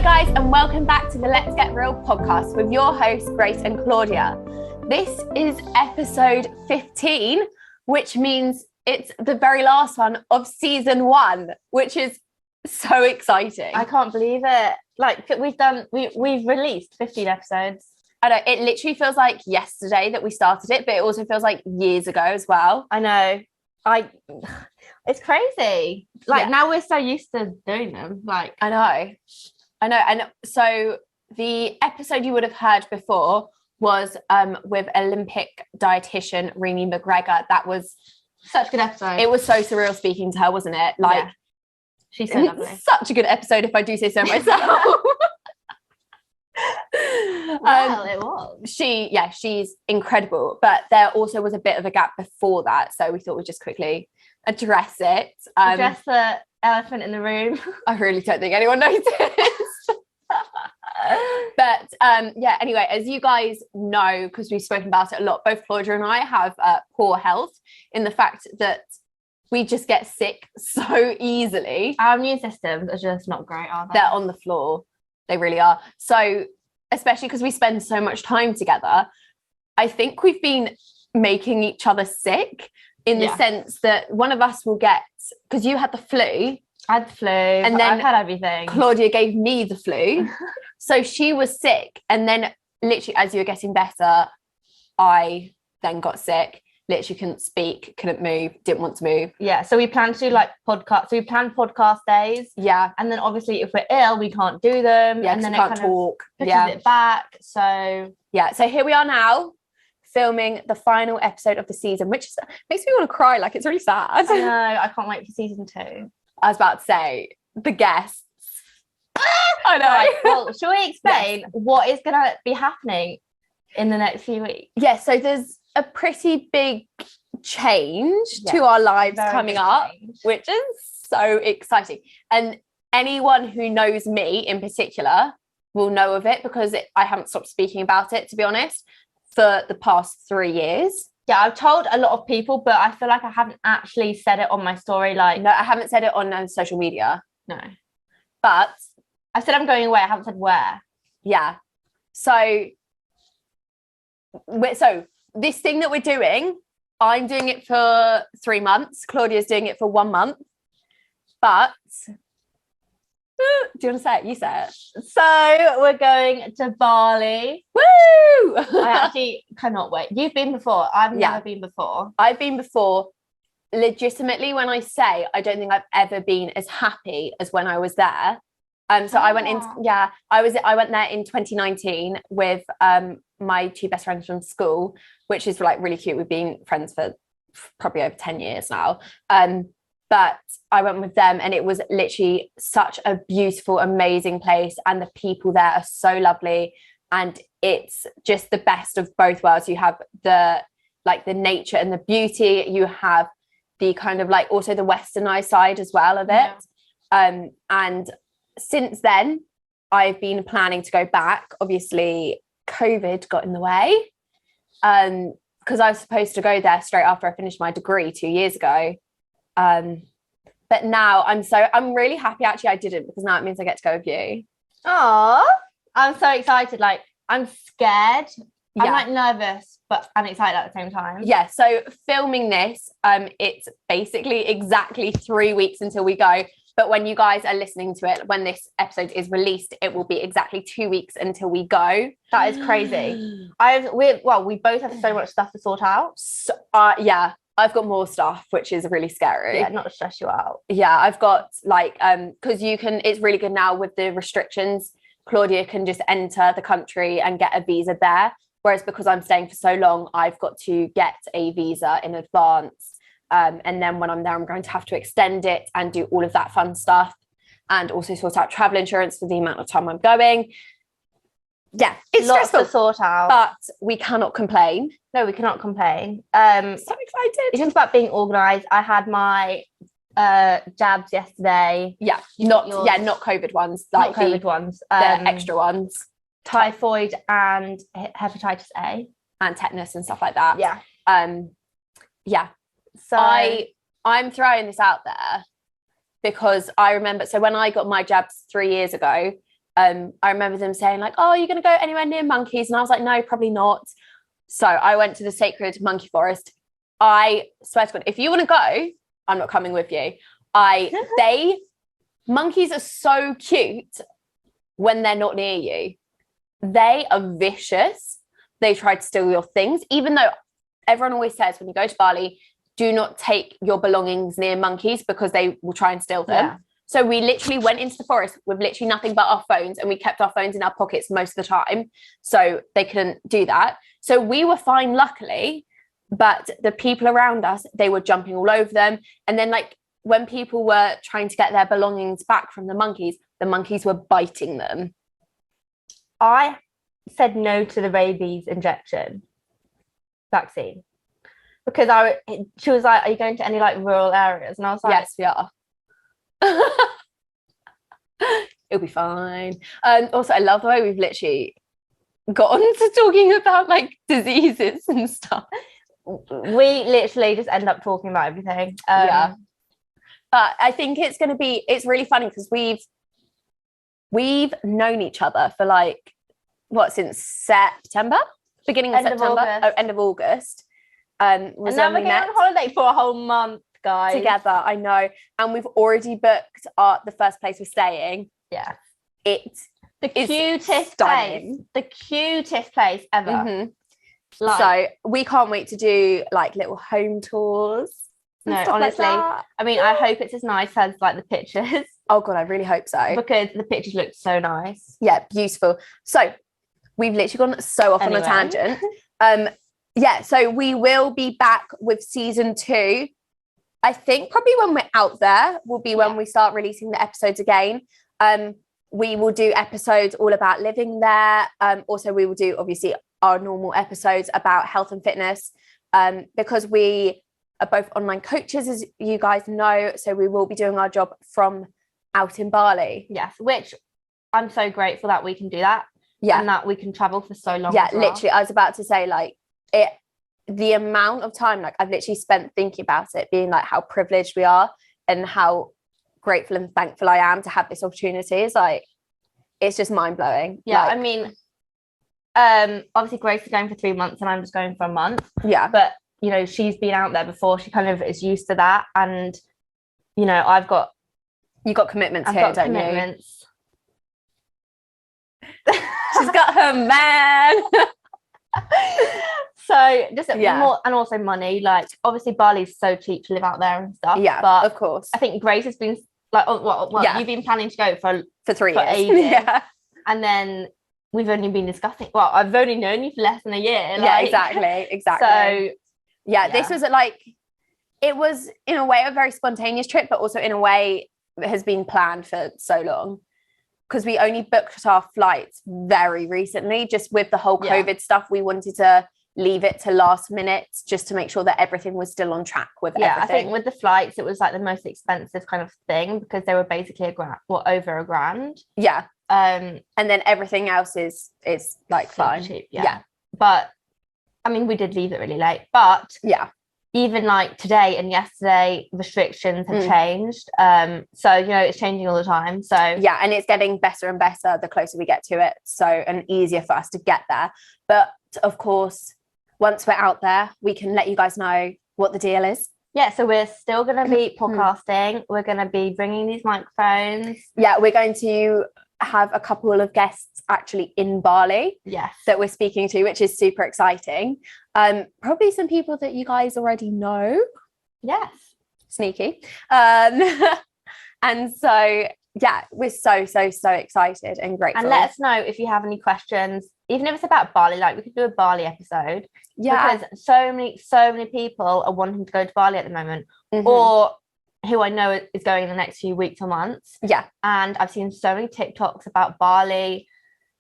guys, and welcome back to the Let's Get Real podcast with your hosts, Grace and Claudia. This is episode 15, which means it's the very last one of season 1, which is so exciting. I can't believe it. Like we've released 15 episodes. I know, it literally feels like yesterday that we started it, but it also feels like years ago as well. I know. It's crazy. Now we're so used to doing them. I know. And so the episode you would have heard before was with Olympic dietitian Remy McGregor. That was such a good episode. It was so surreal speaking to her, wasn't it? She's so lovely. Such a good episode, if I do say so myself. Well, it was. She's incredible. But there also was a bit of a gap before that, so we thought we'd just quickly address it. Address the elephant in the room. I really don't think anyone noticed. But anyway, as you guys know, because we've spoken about it a lot, both Claudia and I have poor health in the fact that we just get sick so easily. Our immune systems are just not great, are they? They're on the floor. They really are. So, especially because we spend so much time together, I think we've been making each other sick in the sense that one of us will get, because you had the flu. I had the flu, and then I've had everything. Claudia gave me the flu. So she was sick, and then literally as you were getting better, I then got sick. Literally couldn't speak, couldn't move, didn't want to move. Yeah, so we planned to do podcasts. So we planned podcast days. Yeah. And then obviously if we're ill, we can't do them. Yeah, and then it can't talk. Pushes it back. So yeah, so here we are now, filming the final episode of the season, which makes me want to cry. It's really sad. I know, I can't wait for season 2. I was about to say, the guests. I know. Right, well, shall we explain what is going to be happening in the next few weeks? Yeah, so there's a pretty big change to our lives coming up, which is so exciting. And anyone who knows me in particular will know of it because I haven't stopped speaking about it, to be honest, for the past 3 years. Yeah, I've told a lot of people, but I feel like I haven't actually said it on my story. No, I haven't said it on social media. No. But I said I'm going away. I haven't said where. Yeah. So this thing that we're doing, I'm doing it for 3 months. Claudia's doing it for 1 month. But do you want to say it? You say it. So we're going to Bali. Woo! I actually cannot wait. You've been before. I've never been before. I've been before. Legitimately, when I say I don't think I've ever been as happy as when I was there. So I went I went there in 2019 with my 2 best friends from school, which is really cute. We've been friends for probably over 10 years now. But I went with them and it was literally such a beautiful, amazing place. And the people there are so lovely. And it's just the best of both worlds. You have the nature and the beauty. You have the kind of also the westernized side as well of it. Yeah. And since then, I've been planning to go back. Obviously, COVID got in the way because I was supposed to go there straight after I finished my degree 2 years ago. But now I'm really happy actually I didn't, because now it means I get to go with you. Oh, I'm so excited. I'm scared. Yeah. I'm nervous, but I'm excited at the same time. Yeah. So filming this, it's basically exactly 3 weeks until we go. But when you guys are listening to it, when this episode is released, it will be exactly 2 weeks until we go. That is crazy. We both have so much stuff to sort out. So, I've got more stuff, which is really scary. Yeah, not to stress you out. Yeah, I've got because it's really good now with the restrictions. Claudia can just enter the country and get a visa there. Whereas because I'm staying for so long, I've got to get a visa in advance. And then when I'm there, I'm going to have to extend it and do all of that fun stuff and also sort out travel insurance for the amount of time I'm going. Yeah, it's lots stressful to sort out. But we cannot complain. No, we cannot complain. So excited. It's just about being organised. I had my jabs yesterday. Yeah, not COVID ones. Not COVID ones. The extra ones. Typhoid and hepatitis A. And tetanus and stuff like that. Yeah. Yeah. So I'm throwing this out there because I remember, so when I got my jabs 3 years ago, I remember them saying like, oh, you're going to go anywhere near monkeys? And I was like, no, probably not. So I went to the sacred monkey forest. I swear to God, if you want to go, I'm not coming with you. Monkeys are so cute when they're not near you. They are vicious. They try to steal your things, even though everyone always says when you go to Bali, do not take your belongings near monkeys because they will try and steal them. Yeah. So we literally went into the forest with literally nothing but our phones, and we kept our phones in our pockets most of the time. So they couldn't do that. So we were fine, luckily, but the people around us, they were jumping all over them. And then like when people were trying to get their belongings back from the monkeys were biting them. I said no to the rabies injection vaccine because she was like, are you going to any like rural areas? And I was like, yes, we are. It'll be fine. Also, I love the way we've literally got on to talking about like diseases and stuff. We literally just end up talking about everything. Yeah. But I think it's really funny because we've known each other for like, since September? Beginning of September? End of August. And now we're going on holiday for a whole month, guys. Together, I know. And we've already booked the first place we're staying. Yeah. It's the cutest place. The cutest place ever. Mm-hmm. So we can't wait to do like little home tours. No, honestly, like I mean, I hope it's as nice as like the pictures. Oh God, I really hope so. Because the pictures look so nice. Yeah, beautiful. So we've literally gone so off on a tangent. So we will be back with season 2. I think probably when we're out there will be when we start releasing the episodes again. We will do episodes all about living there. Also, we will do obviously our normal episodes about health and fitness because we are both online coaches, as you guys know. So we will be doing our job from out in Bali. Yes, which I'm so grateful that we can do that. Yeah. And that we can travel for so long. Yeah, literally. I was about to say like the amount of time like I've literally spent thinking about it, being like how privileged we are and how grateful and thankful I am to have this opportunity. Is like, it's just mind-blowing. Yeah, like, I mean, obviously Grace is going for 3 months and I'm just going for a month. Yeah. But, you know, she's been out there before. She kind of is used to that. And, you know, you got commitments here, don't you? She's got her man. So just more, and also money. Like obviously Bali's so cheap to live out there and stuff. Yeah, but of course. I think Grace has been like, you've been planning to go for 3 years. Ages. Yeah. And then we've only been discussing. Well, I've only known you for less than a year. Yeah, exactly. So yeah, this was like, it was in a way a very spontaneous trip, but also in a way it has been planned for so long. Because we only booked our flights very recently, just with the whole COVID stuff. We wanted to leave it to last minute just to make sure that everything was still on track with everything. I think with the flights, it was like the most expensive kind of thing because they were basically over $1,000. Yeah. And then everything else is like fine. Cheap, yeah. But I mean, we did leave it really late. But even like today and yesterday, restrictions have changed. So, you know, it's changing all the time. So yeah, and it's getting better and better the closer we get to it. So, and easier for us to get there. But of course, once we're out there, we can let you guys know what the deal is. Yeah, so we're still going to be podcasting. We're going to be bringing these microphones. Yeah, we're going to have a couple of guests actually in Bali that we're speaking to, which is super exciting. Probably some people that you guys already know. Yes. Sneaky. And so yeah, we're so excited and grateful. And let us know if you have any questions, even if it's about Bali. Like we could do a Bali episode. Yeah, because so many people are wanting to go to Bali at the moment, or who I know is going in the next few weeks or months. Yeah. And I've seen so many TikToks about Bali.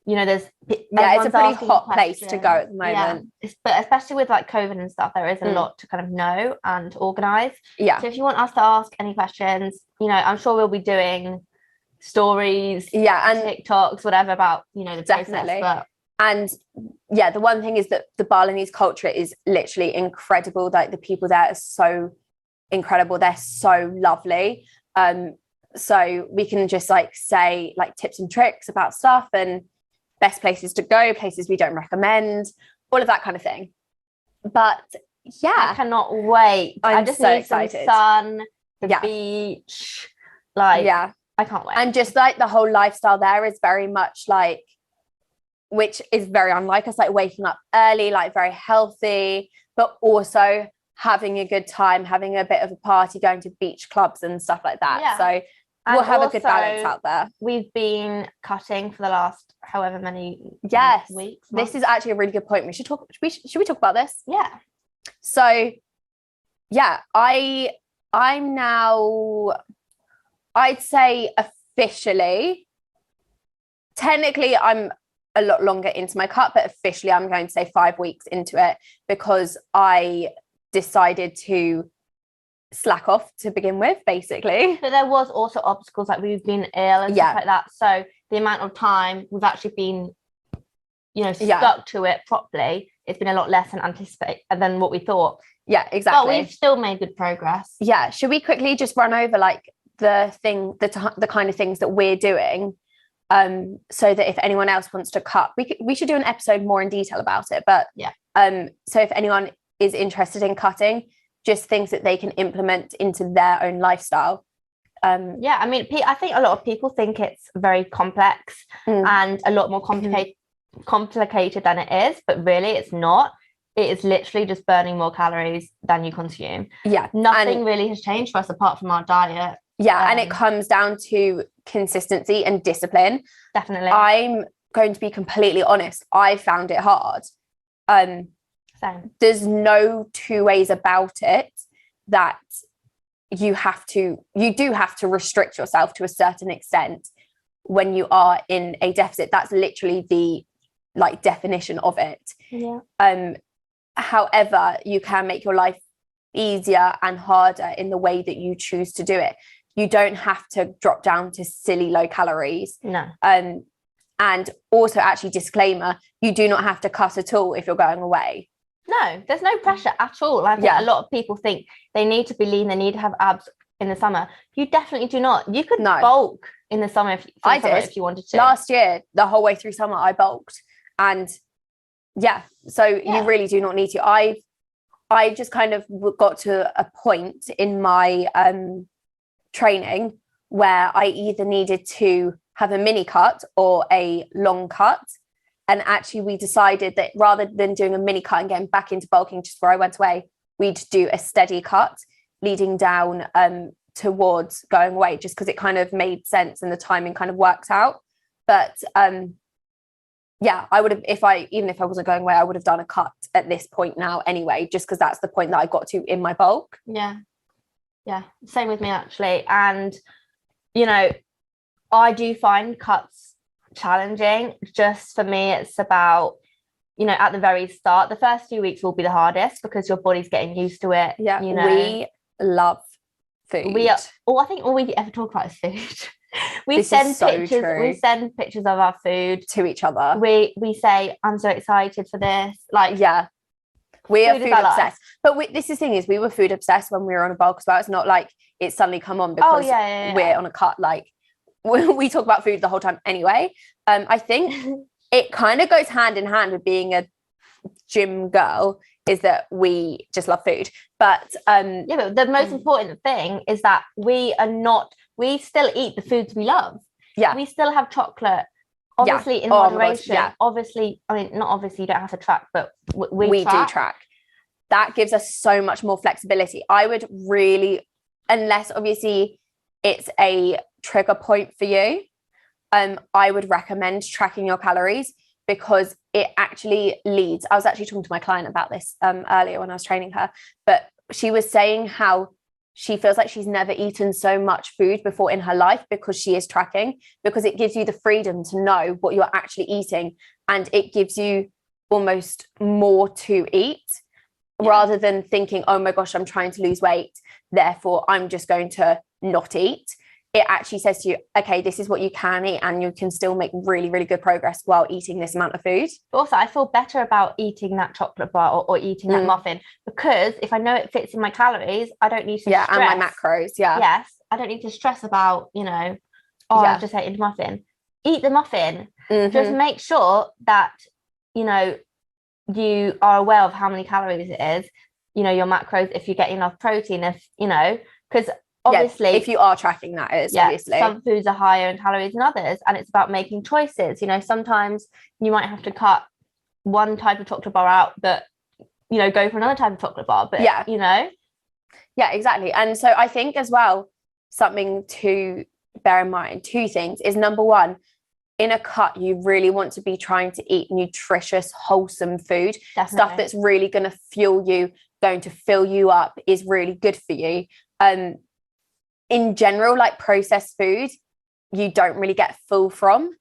You know, it's a pretty hot place to go at the moment. Yeah. But especially with like COVID and stuff, there is a lot to kind of know and organise. Yeah. So if you want us to ask any questions, you know, I'm sure we'll be doing stories, and TikToks, whatever about, you know, the process. But and yeah, the one thing is that the Balinese culture is literally incredible. Like the people there are so incredible. They're so lovely. So we can just like say like tips and tricks about stuff and best places to go, places we don't recommend, all of that kind of thing. But yeah, I cannot wait. I just so need excited. some sun, the beach, like I can't wait. And just like the whole lifestyle there is very much like, which is very unlike us, like waking up early, like very healthy, but also having a good time, having a bit of a party, going to beach clubs and stuff like that. So we'll have a good balance out there. We've been cutting for the last however many weeks. This is actually a really good point. Should we talk about this? Yeah. So yeah, I'm now, I'd say officially, technically I'm a lot longer into my cut, but officially I'm going to say 5 weeks into it because I decided to slack off to begin with, basically. But there was also obstacles, like we've been ill and stuff like that. So the amount of time we've actually been, stuck to it properly, it's been a lot less than what we thought. Yeah, exactly. But we've still made good progress. Yeah. Should we quickly just run over like the kind of things that we're doing, so that if anyone else wants to cut, we should do an episode more in detail about it. But so if anyone is interested in cutting, just things that they can implement into their own lifestyle. I mean, I think a lot of people think it's very complex and a lot more complicated than it is, but really it's not. It is literally just burning more calories than you consume. Nothing really has changed for us apart from our diet. And it comes down to consistency and discipline. Definitely. I'm going to be completely honest, I found it hard. Same. There's no two ways about it that you do have to restrict yourself to a certain extent when you are in a deficit. That's literally the definition of it. However, you can make your life easier and harder in the way that you choose to do it. You don't have to drop down to silly low calories. No. And also, actually, disclaimer, you do not have to cut at all if you're going away. No, there's no pressure at all. I think a lot of people think they need to be lean, they need to have abs in the summer. You definitely do not. You could bulk in the summer if you wanted to. Last year, the whole way through summer, I bulked. And you really do not need to. I just kind of got to a point in my training where I either needed to have a mini cut or a long cut. And actually we decided that rather than doing a mini cut and getting back into bulking just before I went away, we'd do a steady cut leading down towards going away, just because it kind of made sense and the timing kind of worked out. But I would have, even if I wasn't going away, I would have done a cut at this point now anyway, just because that's the point that I got to in my bulk. Yeah. Same with me, actually. And, I do find cuts challenging. Just for me, it's about, at the very start, the first few weeks will be the hardest because your body's getting used to it. We love food. I think all we ever talk about is food. We send pictures of our food to each other. We say, I'm so excited for this. We are food obsessed. But this is the thing is, we were food obsessed when we were on a bulk as well. It's not like it's suddenly come on because we're on a cut. We talk about food the whole time anyway. I think it kind of goes hand in hand with being a gym girl, is that we just love food. But but the most important thing is that we still eat the foods we love. We still have chocolate, obviously in moderation. Obviously, I mean, not obviously, you don't have to track, but we do track. That gives us so much more flexibility. I would really, unless obviously it's a trigger point for you, I would recommend tracking your calories, because it actually leads. I was actually talking to my client about this earlier when I was training her, but she was saying how she feels like she's never eaten so much food before in her life because she is tracking, because it gives you the freedom to know what you're actually eating, and it gives you almost more to eat rather than thinking, oh my gosh, I'm trying to lose weight, therefore I'm just going to not eat. It actually says to you, okay, this is what you can eat, and you can still make really, really good progress while eating this amount of food. Also, I feel better about eating that chocolate bar or eating that muffin, because if I know it fits in my calories, I don't need to stress. And my macros, Yes, I don't need to stress about, I've just eaten a muffin. Eat the muffin. Just make sure that, you are aware of how many calories it is, your macros, if you get enough protein, if, because obviously if you are tracking that is obviously some foods are higher in calories than others, and it's about making choices. Sometimes you might have to cut one type of chocolate bar out, but go for another type of chocolate bar, but exactly. And so I think as well, something to bear in mind, two things is, number one, in a cut, you really want to be trying to eat nutritious, wholesome food. Definitely. Stuff that's really going to fuel you, going to fill you up, is really good for you. In general, like processed food, you don't really get full from.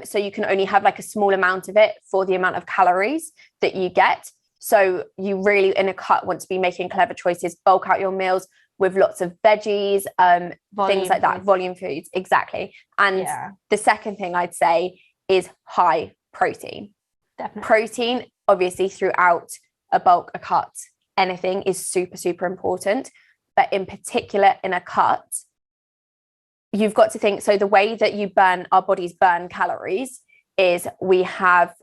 So you can only have like a small amount of it for the amount of calories that you get. So you really, in a cut, want to be making clever choices, bulk out your meals with lots of veggies, things like that, volume foods, exactly. And the second thing I'd say is high protein. Definitely. Protein, obviously, throughout a bulk, a cut, anything is super, super important. But in particular, in a cut, you've got to think, so the way that our bodies burn calories is we have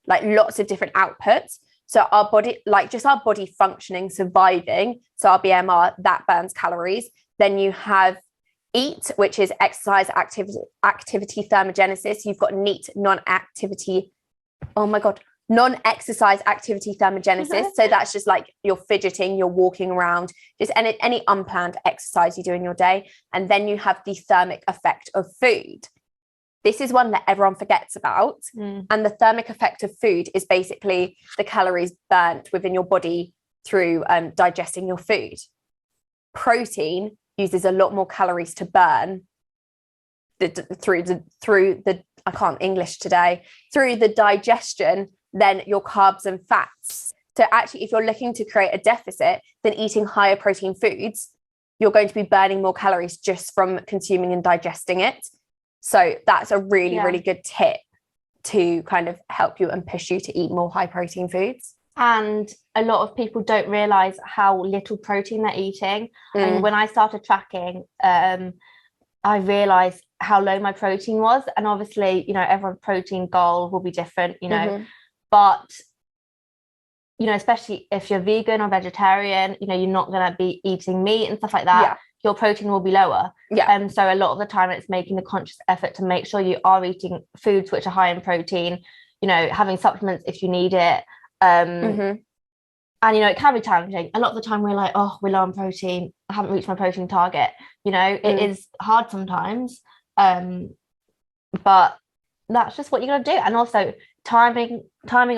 like lots of different outputs. So our body, like just our body functioning, surviving, so our BMR, that burns calories. Then you have EAT, which is exercise, activity thermogenesis. You've got NEAT, non-exercise activity thermogenesis. So that's just like you're fidgeting, you're walking around, just any unplanned exercise you do in your day. And then you have the thermic effect of food. This is one that everyone forgets about. And the thermic effect of food is basically the calories burnt within your body through digesting your food. Protein uses a lot more calories to burn through the I can't English today, through the digestion than your carbs and fats. So actually, if you're looking to create a deficit, then eating higher protein foods, you're going to be burning more calories just from consuming and digesting it. So that's a really, really good tip to kind of help you and push you to eat more high protein foods. And a lot of people don't realize how little protein they're eating. I mean, when I started tracking, I realized how low my protein was. And obviously, everyone's protein goal will be different, but, especially if you're vegan or vegetarian, you're not going to be eating meat and stuff like that. Your protein will be lower. So a lot of the time it's making a conscious effort to make sure you are eating foods which are high in protein, having supplements if you need it. And it can be challenging. A lot of the time we're like, oh, we're low on protein, I haven't reached my protein target. It is hard sometimes, but that's just what you're going to do. And also timing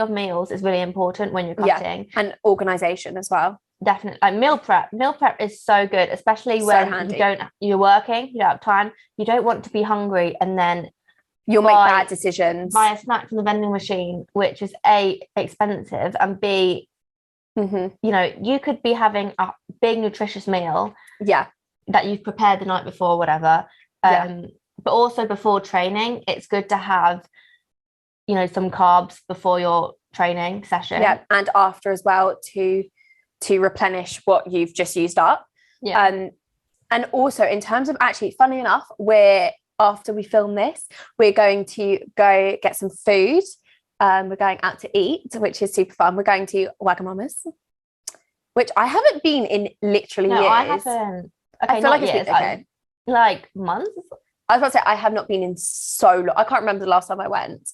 of meals is really important when you're cutting. And organization as well. Definitely. Like meal prep is so good, especially when you're working, you don't have time, you don't want to be hungry and then you'll make bad decisions. Buy a snack from the vending machine, which is A, expensive, and B, you could be having a big nutritious meal that you've prepared the night before or whatever. But also before training, it's good to have some carbs before your training session. And after as well to replenish what you've just used up. And also in terms of, actually, funny enough, after we film this, we're going to go get some food. We're going out to eat, which is super fun. We're going to Wagamama's, which I haven't been in literally years. I haven't. Okay, I feel like it's been okay. Like months? I was about to say, I have not been in so long. I can't remember the last time I went.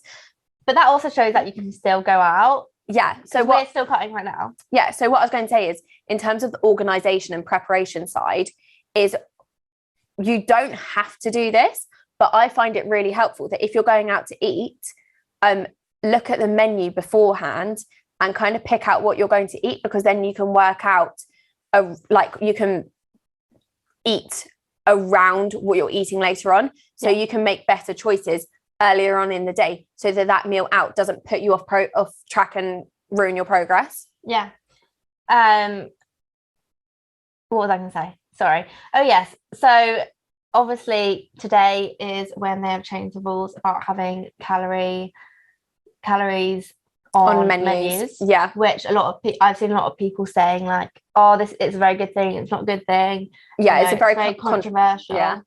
But that also shows that you can still go out. So we're still cutting right now. So what I was going to say is, in terms of the organization and preparation side, is you don't have to do this, but I find it really helpful that if you're going out to eat, look at the menu beforehand and kind of pick out what you're going to eat, because then you can work out you can eat around what you're eating later on, so you can make better choices earlier on in the day, so that meal out doesn't put you off track and ruin your progress. What was I going to say? Sorry. Oh yes, so obviously today is when they have changed the rules about having calories on menus. Which I've seen a lot of people saying like, oh, this it's a very good thing, it's not a good thing. It's a very controversial.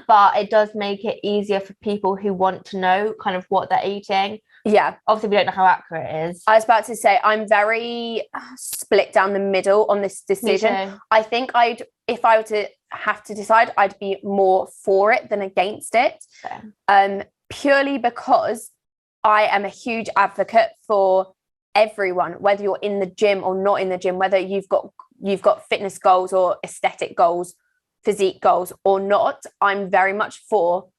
But it does make it easier for people who want to know kind of what they're eating. Obviously we don't know how accurate it is. I was about to say, I'm very split down the middle on this decision. I think if I were to have to decide, I'd be more for it than against it. Purely because I am a huge advocate for everyone, whether you're in the gym or not in the gym, whether you've got fitness goals or aesthetic goals, physique goals or not. I'm very much for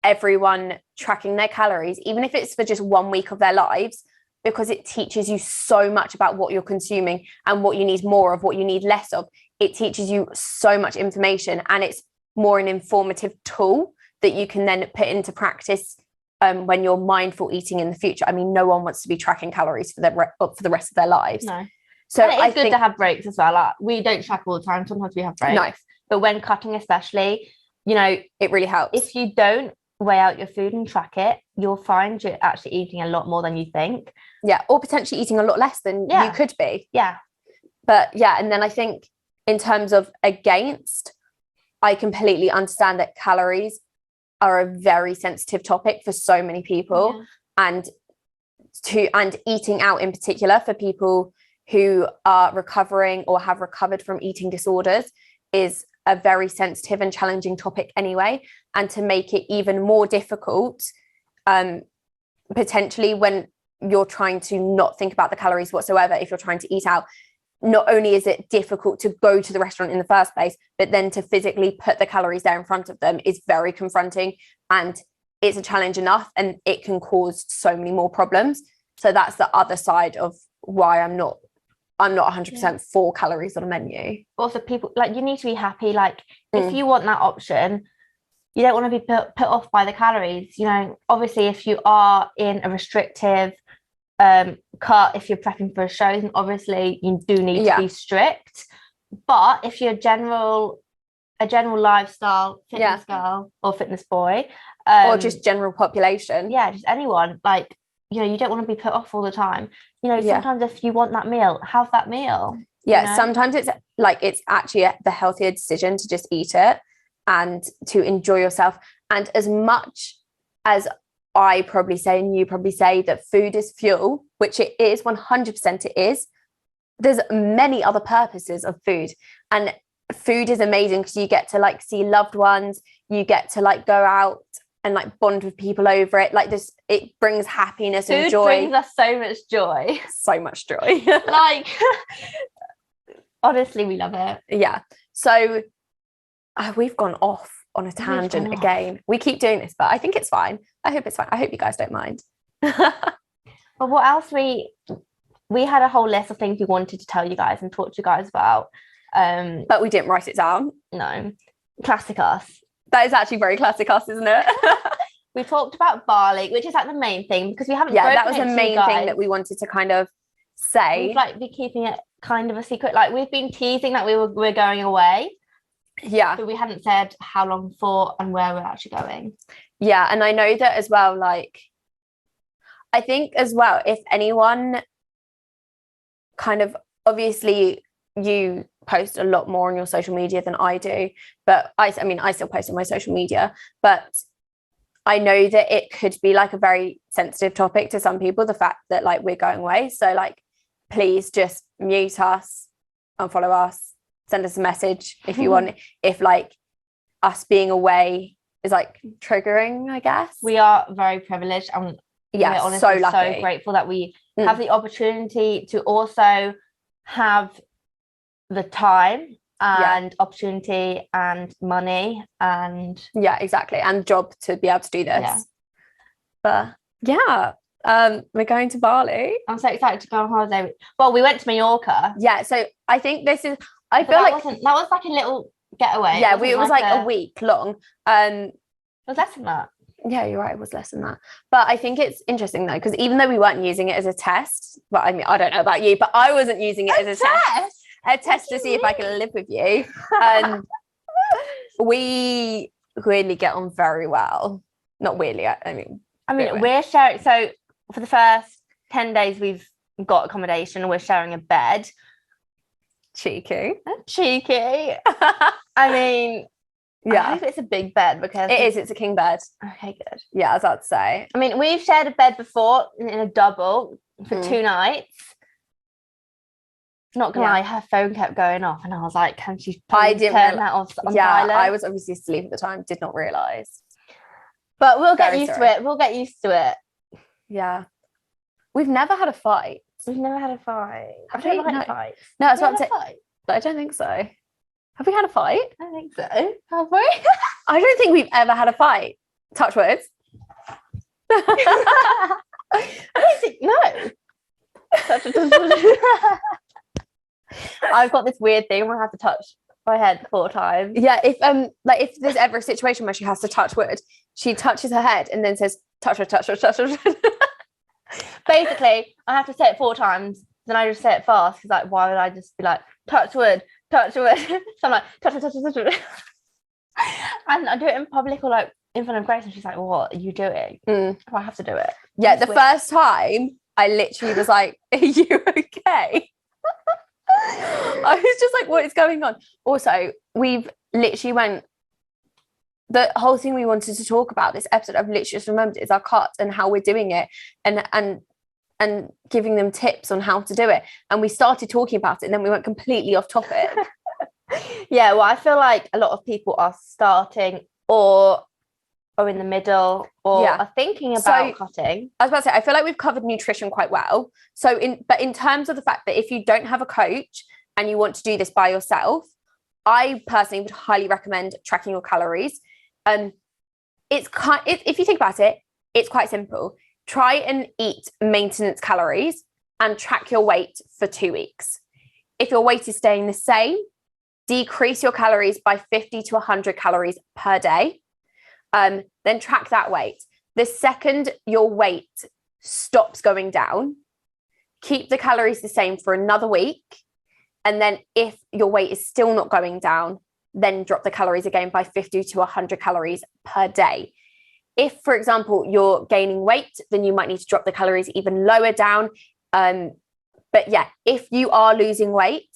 everyone tracking their calories, even if it's for just 1 week of their lives, because it teaches you so much about what you're consuming and what you need more of, what you need less of. It teaches you so much information, and it's more an informative tool that you can then put into practice when you're mindful eating in the future. I mean, no one wants to be tracking calories for the rest of their lives. No. So it's good to have breaks as well. Like, we don't track all the time. Sometimes we have breaks. No. But when cutting especially, you know, it really helps. If you don't weigh out your food and track it, you'll find you're actually eating a lot more than you think. Or potentially eating a lot less than you could be. But and then I think in terms of against, I completely understand that calories are a very sensitive topic for so many people, and eating out in particular for people who are recovering or have recovered from eating disorders is a very sensitive and challenging topic anyway. And to make it even more difficult, potentially when you're trying to not think about the calories whatsoever, if you're trying to eat out, not only is it difficult to go to the restaurant in the first place, but then to physically put the calories there in front of them is very confronting, and it's a challenge enough, and it can cause so many more problems. So that's the other side of why I'm not 100% for calories on a menu. Also, people, like, you need to be happy. Like, if you want that option, you don't want to be put off by the calories. You know, obviously, if you are in a restrictive cut, if you're prepping for a show, then obviously you do need to be strict. But if you're a general lifestyle fitness girl or fitness boy, or just general population, just anyone, like, you know, you don't want to be put off all the time. You know, sometimes if you want that meal, have that meal. You know? Sometimes it's actually the healthier decision to just eat it and to enjoy yourself. And as much as I probably say, and you probably say, that food is fuel, which it is, 100% it is, there's many other purposes of food. And food is amazing because you get to like see loved ones, you get to like go out and like bond with people over it. Like this, it brings happiness and joy. Food brings us so much joy. So much joy. Like, honestly, we love it. So we've gone off on a tangent again. We keep doing this, but I think it's fine. I hope it's fine. I hope you guys don't mind. But what else we had a whole list of things we wanted to tell you guys and talk to you guys about. But we didn't write it down. No. Classic us. That is actually very classic us, isn't it? We talked about Bali, which is like the main thing, because we haven't. That was the main thing that we wanted to kind of say. We've like be keeping it kind of a secret. Like, we've been teasing that we're going away. But we hadn't said how long for and where we're actually going. And I know that as well. Like, I think as well, if anyone kind of, obviously you post a lot more on your social media than I do, but I mean I still post on my social media, but I know that it could be like a very sensitive topic to some people, the fact that like we're going away. So like, please just mute us, unfollow us, send us a message if you want, if like us being away is like triggering, I guess. We are very privileged, and we're honestly so lucky, so grateful that we have the opportunity to also have the time and opportunity and money and exactly, and job to be able to do this. But we're going to Bali. I'm so excited to go on holiday. Well, we went to Mallorca. So I think this is, I feel like that was like a little getaway. It was like a week long. It was less than that. Yeah, you're right, it was less than that. But I think it's interesting though, because even though we weren't using it as a test, but I mean, I don't know about you, but I wasn't using it as a test to see if I could live with you. We really get on very well. Not really, I mean, we're sharing. So for the first 10 days we've got accommodation, we're sharing a bed. Cheeky. I mean, yeah, I hope it's a big bed because it's a king bed. Okay, good. Yeah, I was about to say. I mean, we've shared a bed before in a double for 2 nights. Not gonna lie, her phone kept going off, and I was like, "Can she turn that off on silent?" I was obviously asleep at the time, did not realise. But we'll get used to it. We'll get used to it. Yeah, we've never had a fight. We've never had a fight. I don't like fights. No, I was about to say. But I don't think so. Have we had a fight? I don't think so. Have we? I don't think we've ever had a fight. Touch words. I don't think no. I've got this weird thing where I have to touch my head 4 times. Yeah, if there's ever a situation where she has to touch wood, she touches her head and then says touch wood, touch wood, touch wood. Basically, I have to say it 4 times. Then I just say it fast because, like, why would I just be like touch wood, touch wood? So I'm like touch wood, touch wood, touch wood. And I do it in public or like in front of Grace, and she's like, "What are you doing?" So I have to do it. Yeah, the first time I literally was like, "Are you okay?" I was just like, what is going on? Also, we've literally the whole thing we wanted to talk about this episode, I've literally just remembered, is our cut and how we're doing it and giving them tips on how to do it. And we started talking about it and then we went completely off topic. Yeah, well, I feel like a lot of people are starting or in the middle or are thinking about cutting. I was about to say, I feel like we've covered nutrition quite well. So in terms of the fact that if you don't have a coach and you want to do this by yourself, I personally would highly recommend tracking your calories. If you think about it, it's quite simple. Try and eat maintenance calories and track your weight for 2 weeks. If your weight is staying the same, decrease your calories by 50 to 100 calories per day. Then track that weight. The second your weight stops going down, keep the calories the same for another week. And then if your weight is still not going down, then drop the calories again by 50 to 100 calories per day. If, for example, you're gaining weight, then you might need to drop the calories even lower down. But yeah, if you are losing weight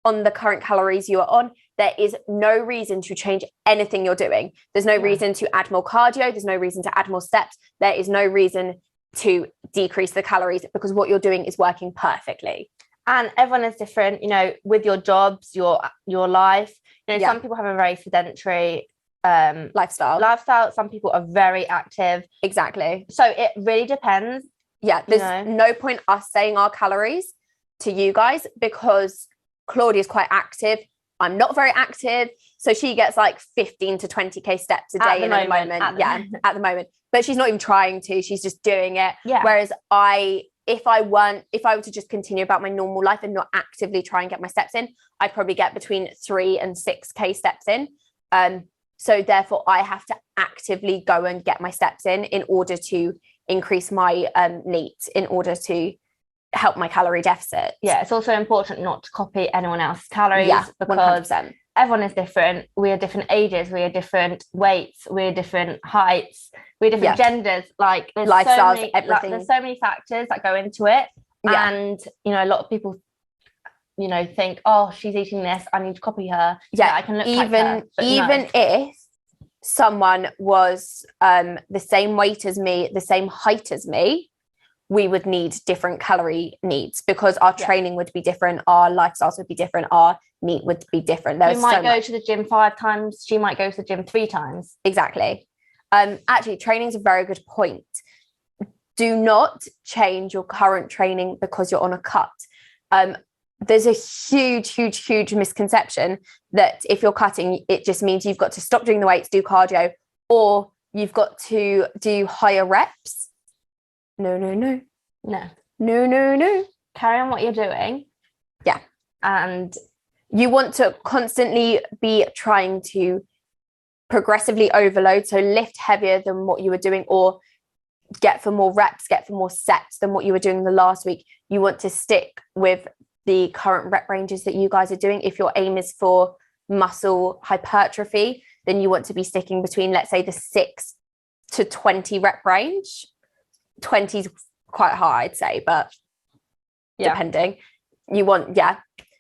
on the current calories you are on, there is no reason to change anything you're doing. There's no reason to add more cardio. There's no reason to add more steps. There is no reason to decrease the calories because what you're doing is working perfectly. And everyone is different, with your jobs, your life. Some people have a very sedentary lifestyle. Some people are very active. Exactly. So it really depends. Yeah, there's no point us saying our calories to you guys because Claudia's quite active. I'm not very active. So she gets like 15 to 20k steps a day at the moment. At the moment. But she's not even trying to. She's just doing it. Yeah. Whereas if I were to just continue about my normal life and not actively try and get my steps in, I'd probably get between 3 and 6k steps in. So therefore I have to actively go and get my steps in order to increase my NEAT, in order to help my calorie deficit. Yeah, it's also important not to copy anyone else's calories because 100%. Everyone is different. We are different ages, we are different weights, we're different heights, we're different genders, like there's lifestyles, everything. There's so many factors that go into it. And a lot of people think, oh, she's eating this, I need to copy her. I can look like her. Even if someone was the same weight as me, the same height as me, we would need different calorie needs because our training would be different, our lifestyles would be different, our NEAT would be different. We might go to the gym 5 times, she might go to the gym 3 times. Exactly. Actually, training is a very good point. Do not change your current training because you're on a cut. There's a huge misconception that if you're cutting, it just means you've got to stop doing the weights, do cardio, or you've got to do higher reps. No. Carry on what you're doing. Yeah. And you want to constantly be trying to progressively overload, so lift heavier than what you were doing, or get for more reps, get for more sets than what you were doing the last week. You want to stick with the current rep ranges that you guys are doing. If your aim is for muscle hypertrophy, then you want to be sticking between, let's say, the 6 to 20 rep range. 20's quite high, I'd say, but depending. You want,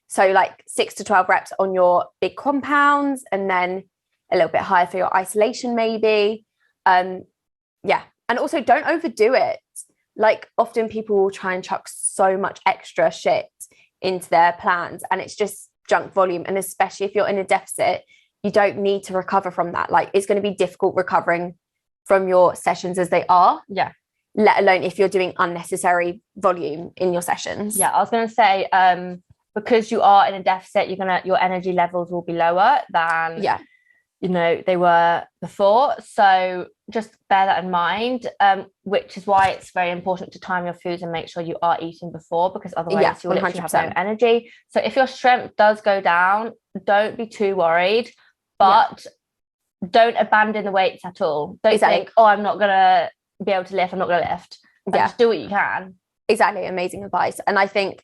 so like 6 to 12 reps on your big compounds, and then a little bit higher for your isolation maybe. And also don't overdo it. Like often people will try and chuck so much extra shit into their plans, and it's just junk volume. And especially if you're in a deficit, you don't need to recover from that. Like it's going to be difficult recovering from your sessions as they are. Yeah. Let alone if you're doing unnecessary volume in your sessions. Yeah, I was going to say, because you are in a deficit, your energy levels will be lower than they were before. So just bear that in mind, which is why it's very important to time your foods and make sure you are eating before, because otherwise you'll literally have no energy. So if your strength does go down, don't be too worried, but don't abandon the weights at all. Don't think, I'm not going to be able to lift, I'm not going to lift. Just do what you can. Exactly. Amazing advice. And I think,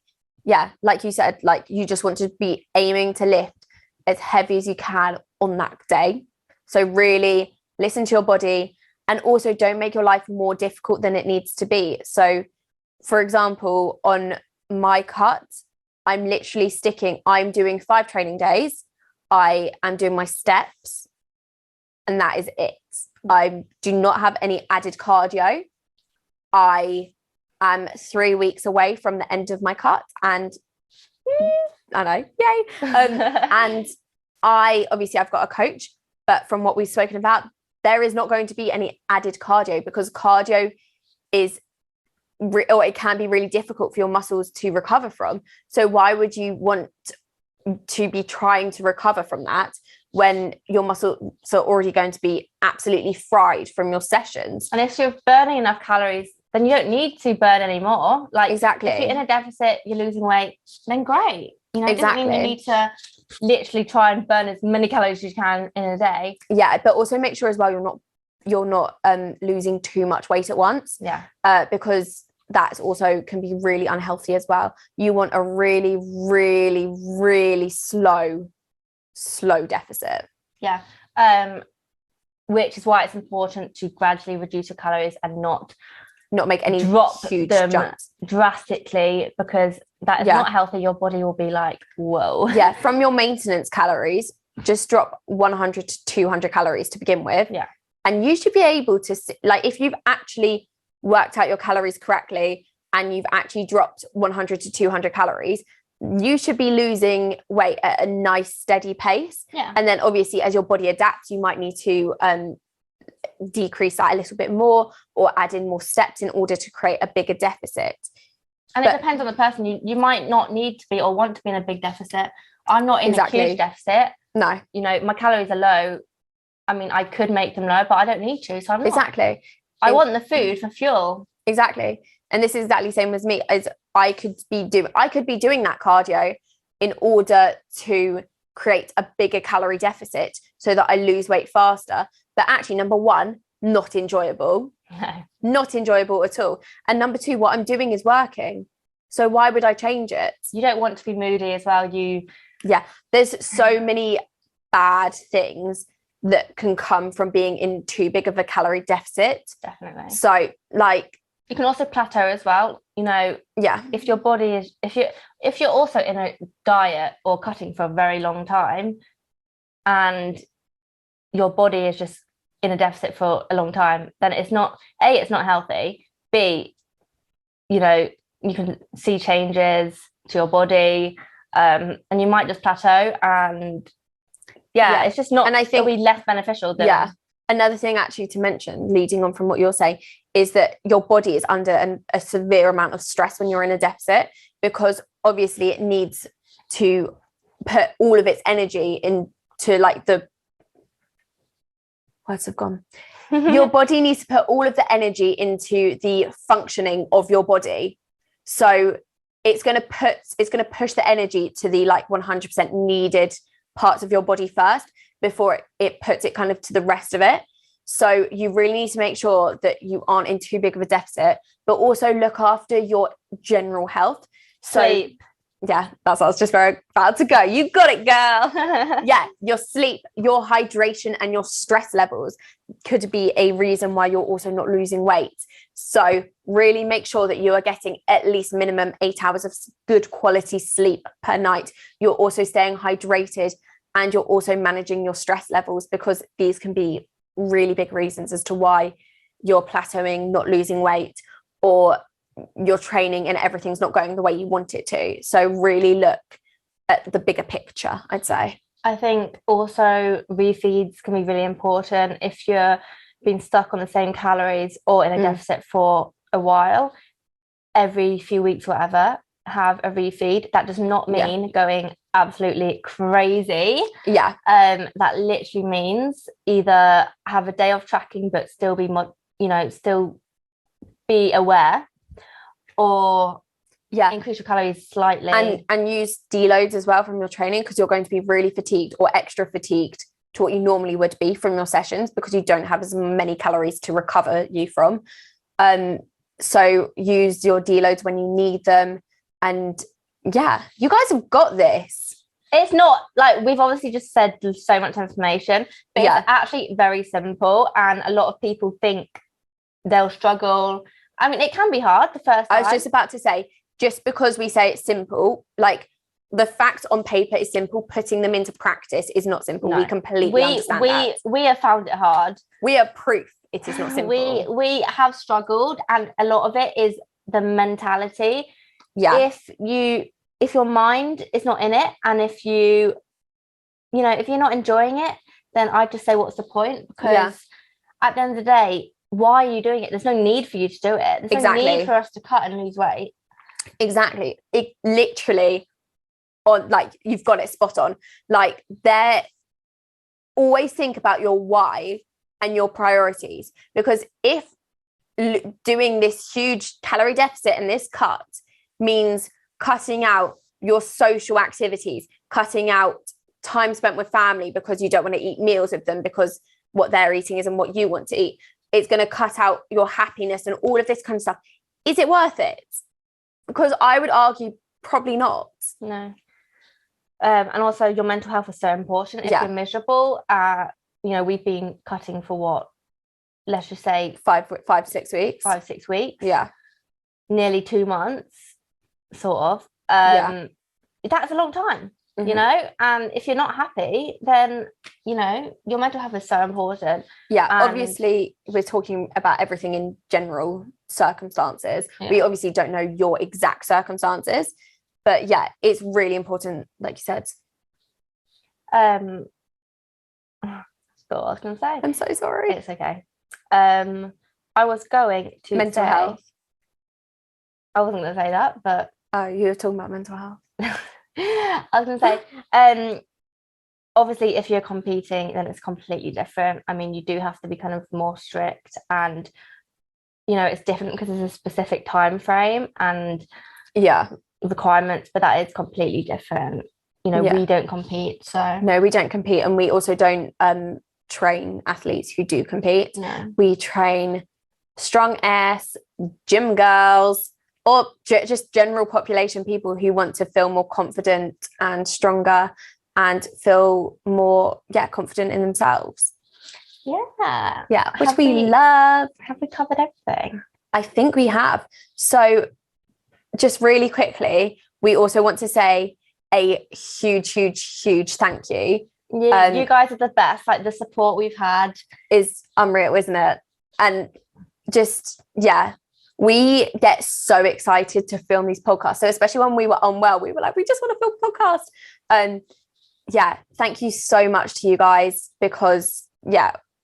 like you said, like you just want to be aiming to lift as heavy as you can on that day. So really listen to your body, and also don't make your life more difficult than it needs to be. So for example, on my cut, I'm literally I'm doing 5 training days. I am doing my steps, and that is it. I do not have any added cardio. I am 3 weeks away from the end of my cut, and I know, yay. And I've got a coach, but from what we've spoken about, there is not going to be any added cardio, because cardio is or it can be really difficult for your muscles to recover from. So why would you want to be trying to recover from that when your muscles are already going to be absolutely fried from your sessions? And if you're burning enough calories, then you don't need to burn anymore. Like exactly. If you're in a deficit, you're losing weight, then great. It doesn't mean you need to literally try and burn as many calories as you can in a day. Yeah, but also make sure as well you're not losing too much weight at once. Yeah. Because that's also can be really unhealthy as well. You want a really, really, really slow deficit. Yeah. Which is why it's important to gradually reduce your calories and not make any huge jumps drastically, because that is not healthy. Your body will be like, whoa. Yeah, from your maintenance calories, just drop 100 to 200 calories to begin with. Yeah. And you should be able to, like, if you've actually worked out your calories correctly and you've actually dropped 100 to 200 calories, you should be losing weight at a nice steady pace. Yeah. And then obviously as your body adapts, you might need to decrease that a little bit more, or add in more steps in order to create a bigger deficit. And it depends on the person. You might not need to be or want to be in a big deficit. I'm not in a huge deficit. No. My calories are low. I mean, I could make them low, but I don't need to. So I'm not. Exactly. I want the food for fuel. Exactly. And this is exactly the same as me. As I could be doing that cardio in order to create a bigger calorie deficit so that I lose weight faster. But actually, number one, not enjoyable. No. Not enjoyable at all. And number two, what I'm doing is working. So why would I change it? You don't want to be moody as well. There's so many bad things that can come from being in too big of a calorie deficit. Definitely. So like, you can also plateau as well. If your body is, if you're also in a diet or cutting for a very long time, and your body is just in a deficit for a long time, then it's not healthy. B, you can see changes to your body, and you might just plateau, and it's just not, and I think it'll be less beneficial than Another thing actually to mention, leading on from what you're saying, is that your body is under a severe amount of stress when you're in a deficit, because obviously it needs to put all of its energy into like the words have gone. Your body needs to put all of the energy into the functioning of your body. So it's going to push the energy to the like 100% needed parts of your body first before it puts it kind of to the rest of it. So you really need to make sure that you aren't in too big of a deficit, but also look after your general health. So sleep. Yeah, that's what I was just very about to go. You got it, girl. Yeah, your sleep, your hydration, and your stress levels could be a reason why you're also not losing weight. So really make sure that you are getting at least minimum 8 hours of good quality sleep per night. You're also staying hydrated, and you're also managing your stress levels, because these can be really big reasons as to why you're plateauing, not losing weight, or your training and everything's not going the way you want it to. So really look at the bigger picture, I'd say. I think also refeeds can be really important. If you're being stuck on the same calories or in a deficit for a while, every few weeks, whatever, have a refeed. That does not mean going absolutely crazy. Yeah. That literally means either have a day of tracking but still be still be aware, or increase your calories slightly, and use deloads as well from your training, because you're going to be really fatigued or extra fatigued to what you normally would be from your sessions, because you don't have as many calories to recover you from. So use your deloads when you need them, and you guys have got this. It's not like we've obviously just said so much information, but it's actually very simple, and a lot of people think they'll struggle. I mean, it can be hard the first time. I was just about to say, just because we say it's simple, like the facts on paper is simple, putting them into practice is not simple. No. We completely understand that. We have found it hard. We are proof it is not simple. We have struggled, and a lot of it is the mentality. Yeah. If your mind is not in it, and if if you're not enjoying it, then I'd just say, what's the point? Because at the end of the day, why are you doing it? There's no need for you to do it. There's no need for us to cut and lose weight. Exactly. It literally, on like, you've got it spot on. Like, always think about your why and your priorities, because if doing this huge calorie deficit and this cut means cutting out your social activities, cutting out time spent with family because you don't want to eat meals with them because what they're eating isn't what you want to eat, it's going to cut out your happiness and all of this kind of stuff. Is it worth it? Because I would argue probably not. No. And also your mental health is so important. If you're miserable, we've been cutting for what? Let's just say 5-6 weeks. 5-6 weeks. Yeah. Nearly 2 months, sort of. That's a long time. And if you're not happy, then your mental health is so important. Obviously we're talking about everything in general circumstances. We obviously don't know your exact circumstances, but it's really important, like you said. I forgot what I was gonna say. I'm so sorry. It's okay. I was going to mental health. I wasn't gonna say that, but you were talking about mental health. I was going to say, obviously, if you're competing, then it's completely different. I mean, you do have to be kind of more strict, and it's different because there's a specific time frame and requirements, but that is completely different. We don't compete, so no, we don't compete, and we also don't train athletes who do compete. No. We train strong ass gym girls, or just general population people who want to feel more confident and stronger and feel more confident in themselves. Which we love. Have we covered everything? I think we have. So just really quickly, we also want to say a huge thank you. You guys are the best. Like, the support we've had is unreal, isn't it? And just we get so excited to film these podcasts. So especially when we were unwell, we were like, we just want to film a podcast. And thank you so much to you guys, because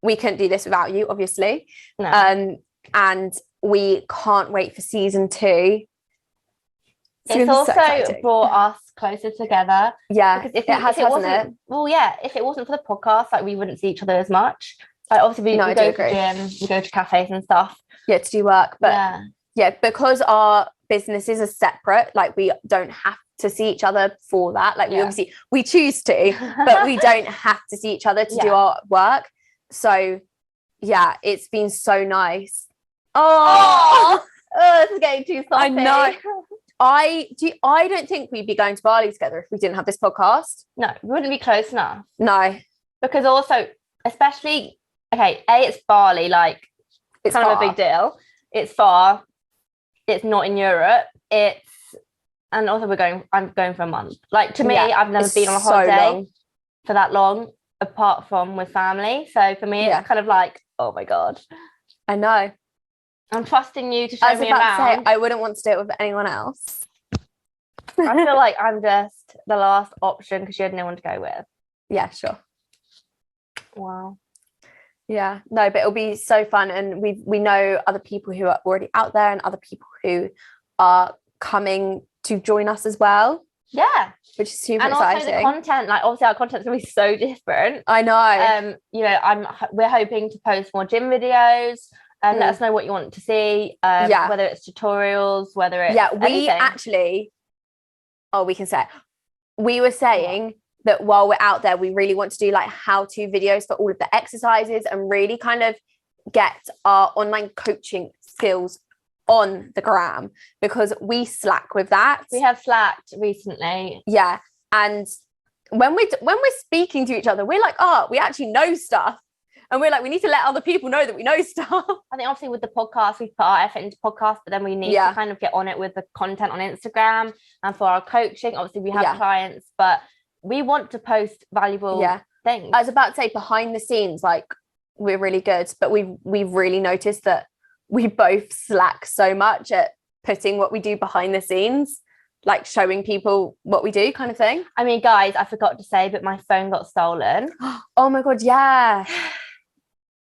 we couldn't do this without you, obviously. No. And we can't wait for season 2. It's also brought us closer together. Because if it wasn't for the podcast, like, we wouldn't see each other as much. Like, obviously we go to the gym, we go to cafes and stuff. To do work, but because our businesses are separate, like, we don't have to see each other for that. Like, we choose to, but we don't have to see each other to do our work. So it's been so nice. This is getting too soppy. I know. I don't think we'd be going to Bali together if we didn't have this podcast. No, we wouldn't be close enough. No. Because also, especially, okay, it's Bali, like, it's kind of a big deal. It's far. It's not in Europe. And also I'm going for a month. Like, to me, I've never been on a holiday for that long, apart from with family. So for me, it's kind of like, oh my God. I know. I'm trusting you to show me around. To say, I wouldn't want to do it with anyone else. I feel like I'm just the last option because you had no one to go with. Yeah, sure. Wow. Yeah, no, but it'll be so fun. And we know other people who are already out there and other people who are coming to join us as well. Yeah. Which is super exciting. And also the content, like obviously our content's gonna be so different. I know. You know, we're hoping to post more gym videos and let us know what you want to see. Whether it's tutorials, whether it's anything. We can say it. We were saying that while we're out there, we really want to do like how-to videos for all of the exercises and really kind of get our online coaching skills on the gram, because we slack with that. We have slacked recently. Yeah. And when we're speaking to each other, we're like, we actually know stuff. And we're like, we need to let other people know that we know stuff. I think obviously with the podcast, we've put our effort into podcast, but then we need to kind of get on it with the content on Instagram and for our coaching. Obviously we have clients, but we want to post valuable things. I was about to say behind the scenes, like we're really good, but we've really noticed that we both slack so much at putting what we do behind the scenes, like showing people what we do kind of thing. I mean, guys, I forgot to say, but my phone got stolen. Oh my God, yeah.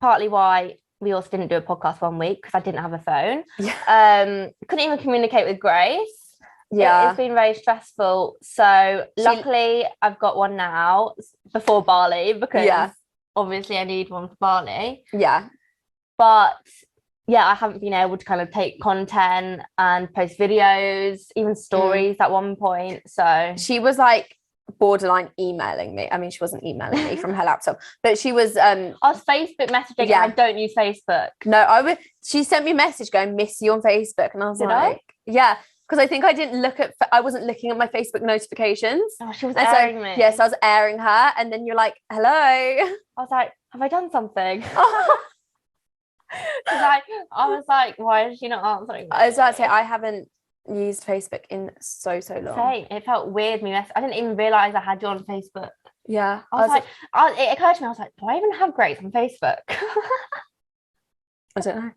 Partly why we also didn't do a podcast 1 week, because I didn't have a phone. Yeah. Couldn't even communicate with Grace. Yeah. It's been very stressful. So luckily I've got one now before Bali, because obviously I need one for Bali. Yeah. But I haven't been able to kind of take content and post videos, even stories at one point. So she was like borderline emailing me. I mean, she wasn't emailing me from her laptop, but she was I was Facebook messaging and I don't use Facebook. No, she sent me a message going, miss you on Facebook, and I was yeah, because I think I wasn't looking at my Facebook notifications. Oh, she was airing me. Yes, I was airing her, and then you're like, hello. I was like, have I done something? I was like, why is she not answering me? I was about to say, I haven't used Facebook in so long. Same. It felt weird. I didn't even realise I had you on Facebook. Yeah. I was like, it occurred to me, I was like, do I even have Grace on Facebook? I don't know.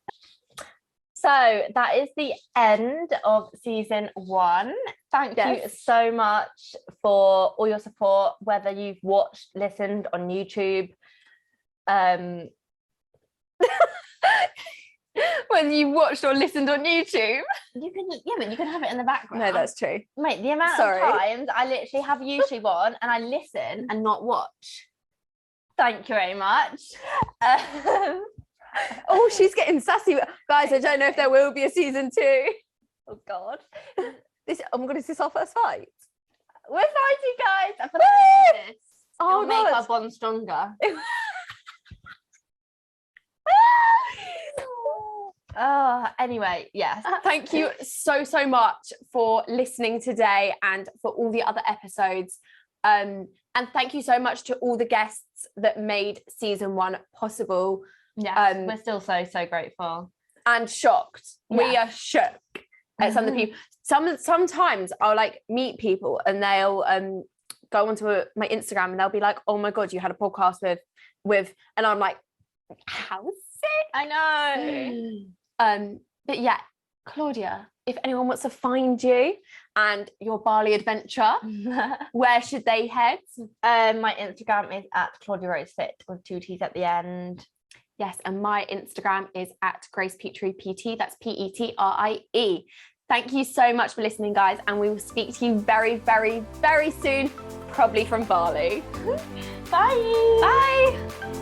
So that is the end of season 1. Thank you so much for all your support, whether you've watched, listened on YouTube, when you watched or listened on YouTube. But you can have it in the background. No, that's true. Mate, the amount of times I literally have YouTube on and I listen and not watch. Thank you very much. Oh, she's getting sassy. Guys, I don't know if there will be a season 2. Oh God. Is this our first fight? We're fighting, guys. I feel like we need this. Oh, it'll make our bond stronger. Anyway, yes. Thank you so much for listening today and for all the other episodes. And thank you so much to all the guests that made season 1 possible. Yeah, we're still so grateful and shocked. Yeah. We are shook at some of the people. Sometimes I'll like meet people and they'll go onto my Instagram and they'll be like, "Oh my God, you had a podcast with," and I'm like, "How sick!" I know. But yeah, Claudia, if anyone wants to find you and your Bali adventure, where should they head? My Instagram is at Claudia Rose Fit with 2 T's at the end. Yes, and my Instagram is at Grace Petrie PT. That's Petrie. Thank you so much for listening, guys, and we will speak to you very, very, very soon, probably from Bali. Bye. Bye.